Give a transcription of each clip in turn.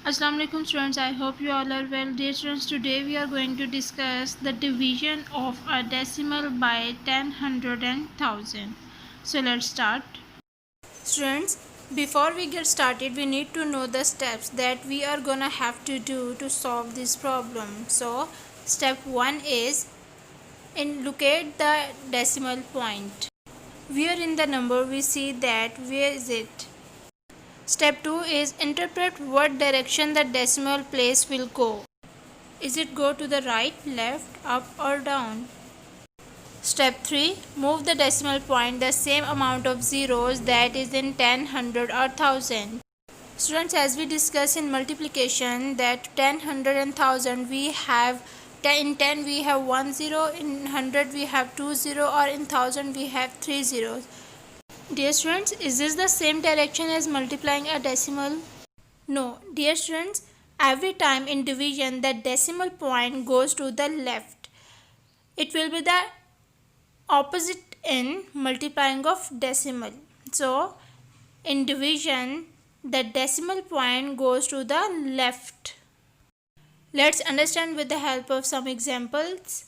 Assalamu alaikum students, I hope you all are well. Dear students, today we are going to discuss the division of a decimal by 10, 100 and 1000. So let's start. Students, before we get started, we need to know the steps that we are gonna have to do to solve this problem. So step 1 is locate the decimal point. Where in the number we see that where is it? Step 2 is interpret what direction the decimal place will go. Is it go to the right, left, up or down? Step 3. Move the decimal point the same amount of zeros that is in 10, 100 or 1000. Students, as we discussed in multiplication that 10, 100 and 1000 we have in 10 we have 1 zero, in 100 we have 2 zero or in 1000 we have 3 zeros. Dear students, is this the same direction as multiplying a decimal? No, dear students, every time in division the decimal point goes to the left. It will be the opposite in multiplying of decimal. So, in division the decimal point goes to the left. Let's understand with the help of some examples.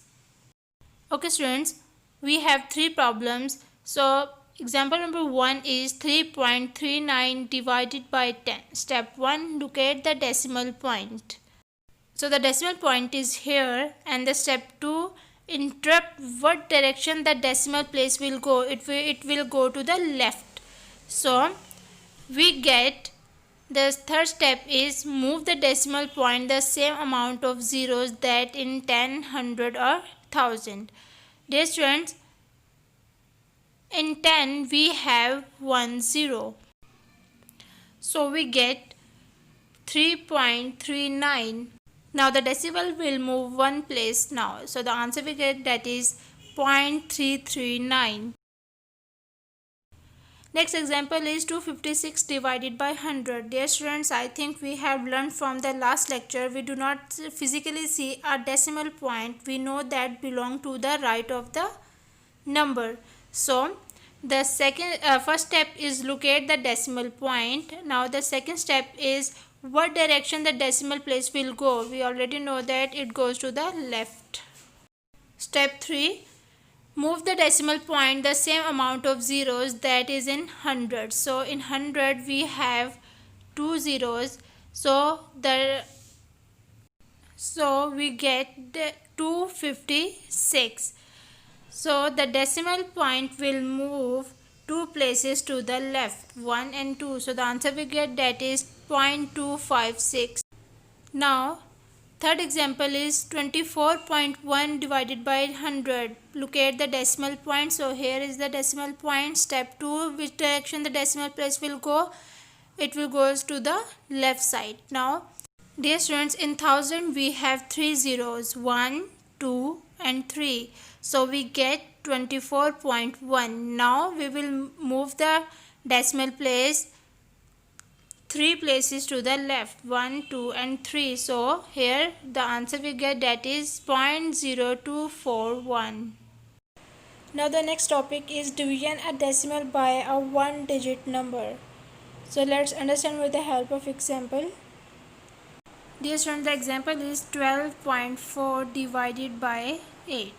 Okay students, we have three problems. So, example number 1 is 3.39 divided by 10. Step 1, locate the decimal point. So the decimal point is here, and the step 2, interpret what direction the decimal place will go. It will go to the left. So we get the third step is move the decimal point the same amount of zeros that in 10, 100 or 1000. Dear students, in 10 we have 1 0. So we get 3.39. Now the decimal will move one place now. So the answer we get that is 0.339. Next example is 256 divided by 100. Dear students, I think we have learned from the last lecture. We do not physically see a decimal point. We know that belong to the right of the number. So the first step is locate the decimal point. Now the second step is what direction the decimal place will go. We already know that it goes to the left. Step 3, move the decimal point the same amount of zeros that is in 100. So in 100 we have 2 zeros. So we get 256. So the decimal point will move two places to the left, 1 and 2. So the answer we get that is 0.256. Now third example is 24.1 divided by 100. Locate the decimal point. So here is the decimal point. Step 2, which direction the decimal place will go? It will go to the left side. Now dear students, in 1000 we have 3 zeros, 1, 2 and 3. So we get 24.1. Now we will move the decimal place 3 places to the left, 1, 2 and 3. So here the answer we get that is 0.0241. Now the next topic is division a decimal by a one digit number. So let's understand with the help of example. Dear students, the example is 12.4 divided by 8.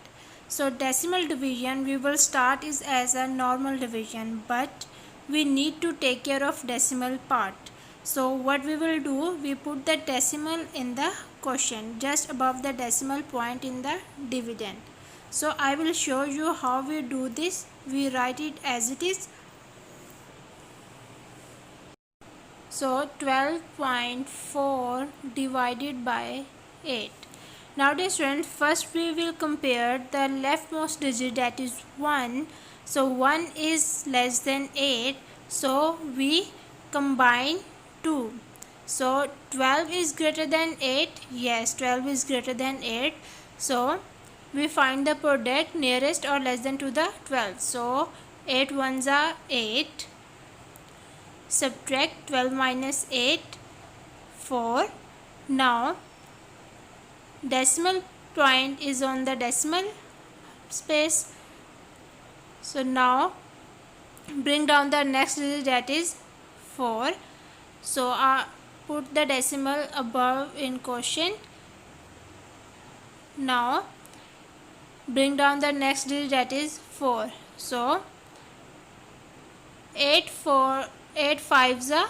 So decimal division we will start is as a normal division, but we need to take care of decimal part. So what we will do, we put the decimal in the quotient just above the decimal point in the dividend. So I will show you how we do this. We write it as it is. So 12.4 divided by 8. Now dear students, first we will compare the leftmost digit, that is 1. So 1 is less than 8. So we combine 2. So 12 is greater than 8. Yes, 12 is greater than 8. So we find the product nearest or less than to the 12. So 8 ones are 8. Subtract 12 minus 8, 4. Now decimal point is on the decimal space. So now bring down the next digit, that is 4. So put the decimal above in quotient. Now bring down the next digit, that is 4. So 8 5s are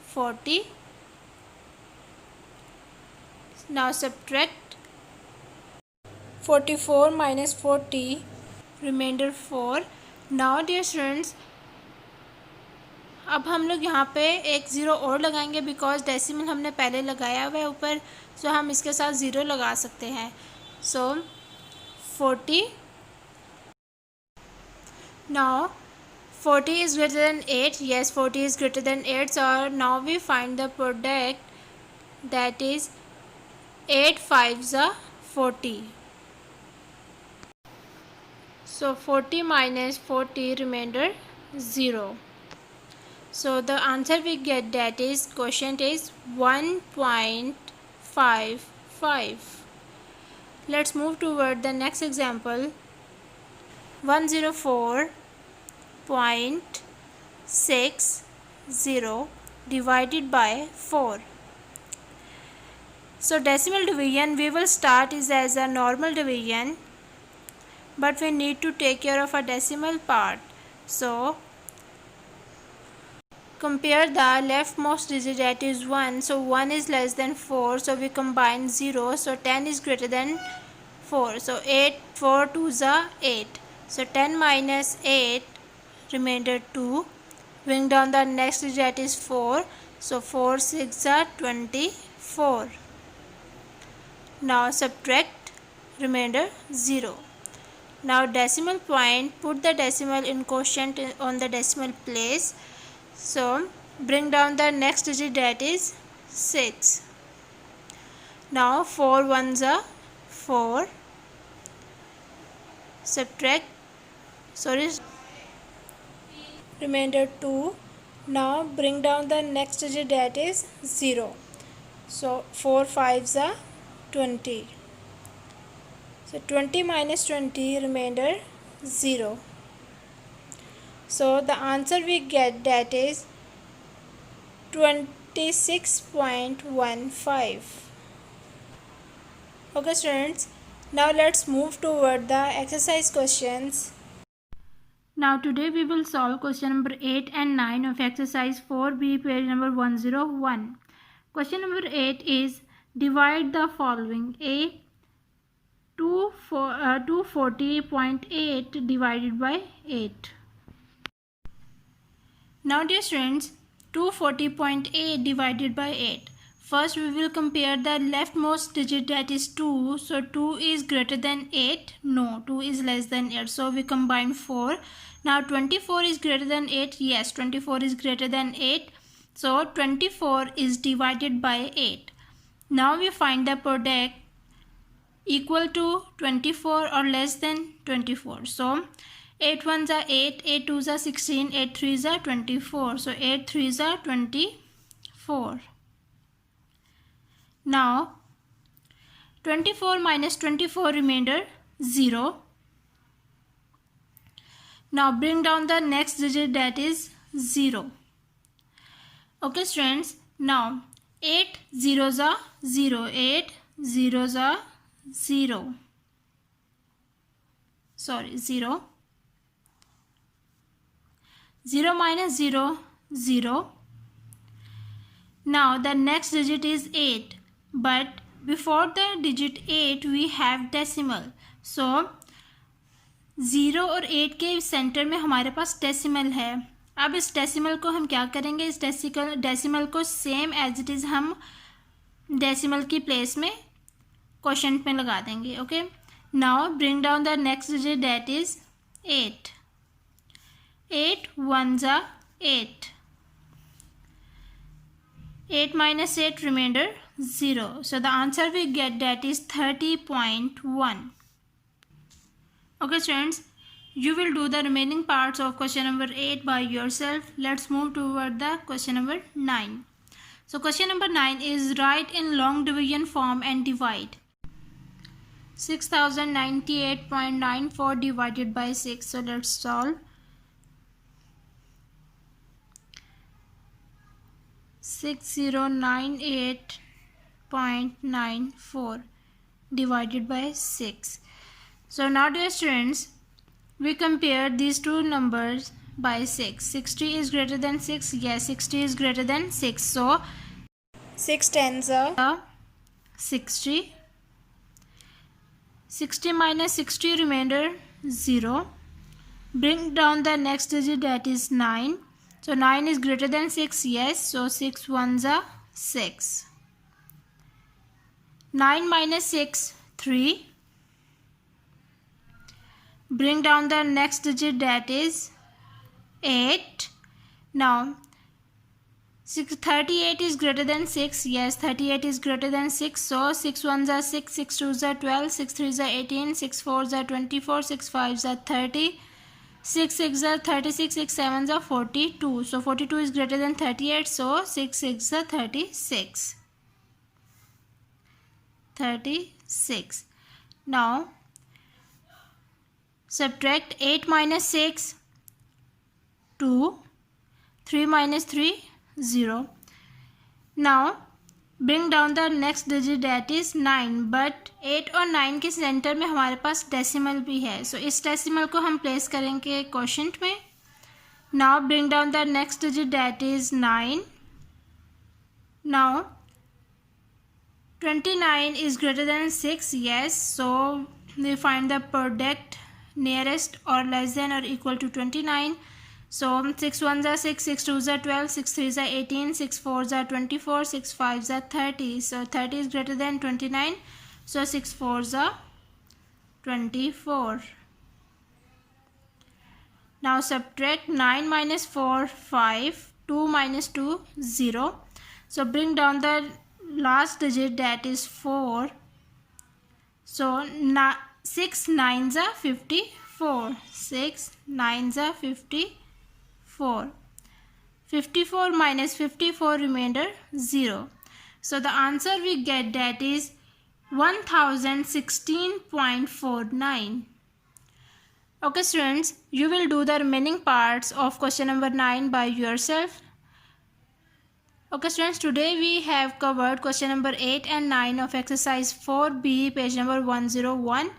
40. Now subtract 44 minus 40, remainder 4. Now dear students, अब हम लोग यहाँ पे एक zero और लगाएंगे because decimal हमने पहले लगाया हुआ है ऊपर, सो हम इसके साथ ज़ीरो लगा सकते हैं. सो 40. Now 40 is greater than 8. Yes, 40 is greater than 8. So now we find the product, that is 8 5s are 40. So 40 minus 40, remainder 0. So the answer we get, that is quotient is 1.55. Let's move toward the next example. 104.60 divided by 4. So decimal division we will start is as a normal division, but we need to take care of a decimal part. So compare the leftmost digit, that is 1. So 1 is less than 4, so we combine 0. So 10 is greater than 4. So 8 4 2s are 8. So 10 minus 8, remainder 2. Bring down the next digit, that is 4. So 4 6 are 24. Now subtract, remainder 0. Now decimal point, put the decimal in quotient on the decimal place. So bring down the next digit, that is 6. Now 4 1s are 4. Subtract, remainder 2. Now bring down the next digit, that is 0. So 4 5s are 20. So 20 minus 20, remainder 0. So the answer we get, that is 26.15. Okay students, now let's move toward the exercise questions. Now today we will solve question number 8 and 9 of exercise 4B, page number 101. Question number 8 is, divide the following. A 240.8 divided by 8. Now dear students, 240.8 divided by 8. First we will compare the leftmost digit, that is 2. So 2 is greater than 8. No, 2 is less than 8. So we combine 4. Now 24 is greater than 8. Yes, 24 is greater than 8. So 24 is divided by 8. Now we find the product equal to 24 or less than 24. So 8 1s are 8, 8 2s are 16, 8 3s are 24. So 8 3s are 24. Now 24 minus 24, remainder 0. Now bring down the next digit, that is 0. Okay students, now 8 zeros are 0, 8 zeros are 0. 0. 0 minus 0, 0. Now the next digit is 8, but before the digit 8 we have decimal. So 0 और 8 के centre में हमारे पास decimal है. अब इस decimal को हम क्या करेंगे, इस डेसिमल को सेम एज इट इज़ हम डेसिमल की प्लेस में क्वोशंट में लगा देंगे. Okay, now bring down the next digit, that is 8. 8 1s are 8. 8 minus 8, remainder 0. So the answer we get, that is 30.1. Okay students, you will do the remaining parts of question number 8 by yourself. Let's move toward the question number 9. So question number 9 is, write in long division form and divide. 6098.94 divided by 6. So let's solve. 6098.94 divided by 6. So now dear students, we compare these two numbers by 6. 60 is greater than 6. Yes, 60 is greater than 6. So 6 tens are 60. 60 minus 60 remainder 0. Bring down the next digit, that is 9. So 9 is greater than 6. Yes, so 6 ones are 6. 9 minus 6, 3. Bring down the next digit, that is 8. Now 38 is greater than 6. Yes, 38 is greater than 6. So 6 ones are 6, 6 twos are 12, 6 threes are 18, 6 fours are 24, 6 fives are 30, 6 six are 36, 6 sevens are 42. So 42 is greater than 38. So 6 six are 36. 36. Now subtract 8 minus 6, 2. 3 minus 3, 0. Now bring down the next digit, that is 9. But 8 और 9 के centre में हमारे पास decimal भी है. सो इस decimal को हम place करेंगे क्वोशंट में. Now bring down the next digit, that is 9. Now 29 is greater than 6. Yes, so we find the product nearest or less than or equal to 29. So 6 ones are 6, 6 twos are 12, 6 threes are 18, 6 fours are 24, 6 fives are 30. So 30 is greater than 29. So 6 fours are 24. Now subtract 9 minus 4, 5. 2 minus 2, 0. So bring down the last digit, that is 4. So 6 nines are 54. 6 nines are 54. 54 minus 54 remainder 0. So the answer we get, that is 1016.49. Okay students, you will do the remaining parts of question number 9 by yourself. Okay students, today we have covered question number 8 and 9 of exercise 4B, page number 101.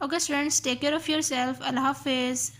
Okay students, take care of yourself. Allah Hafiz.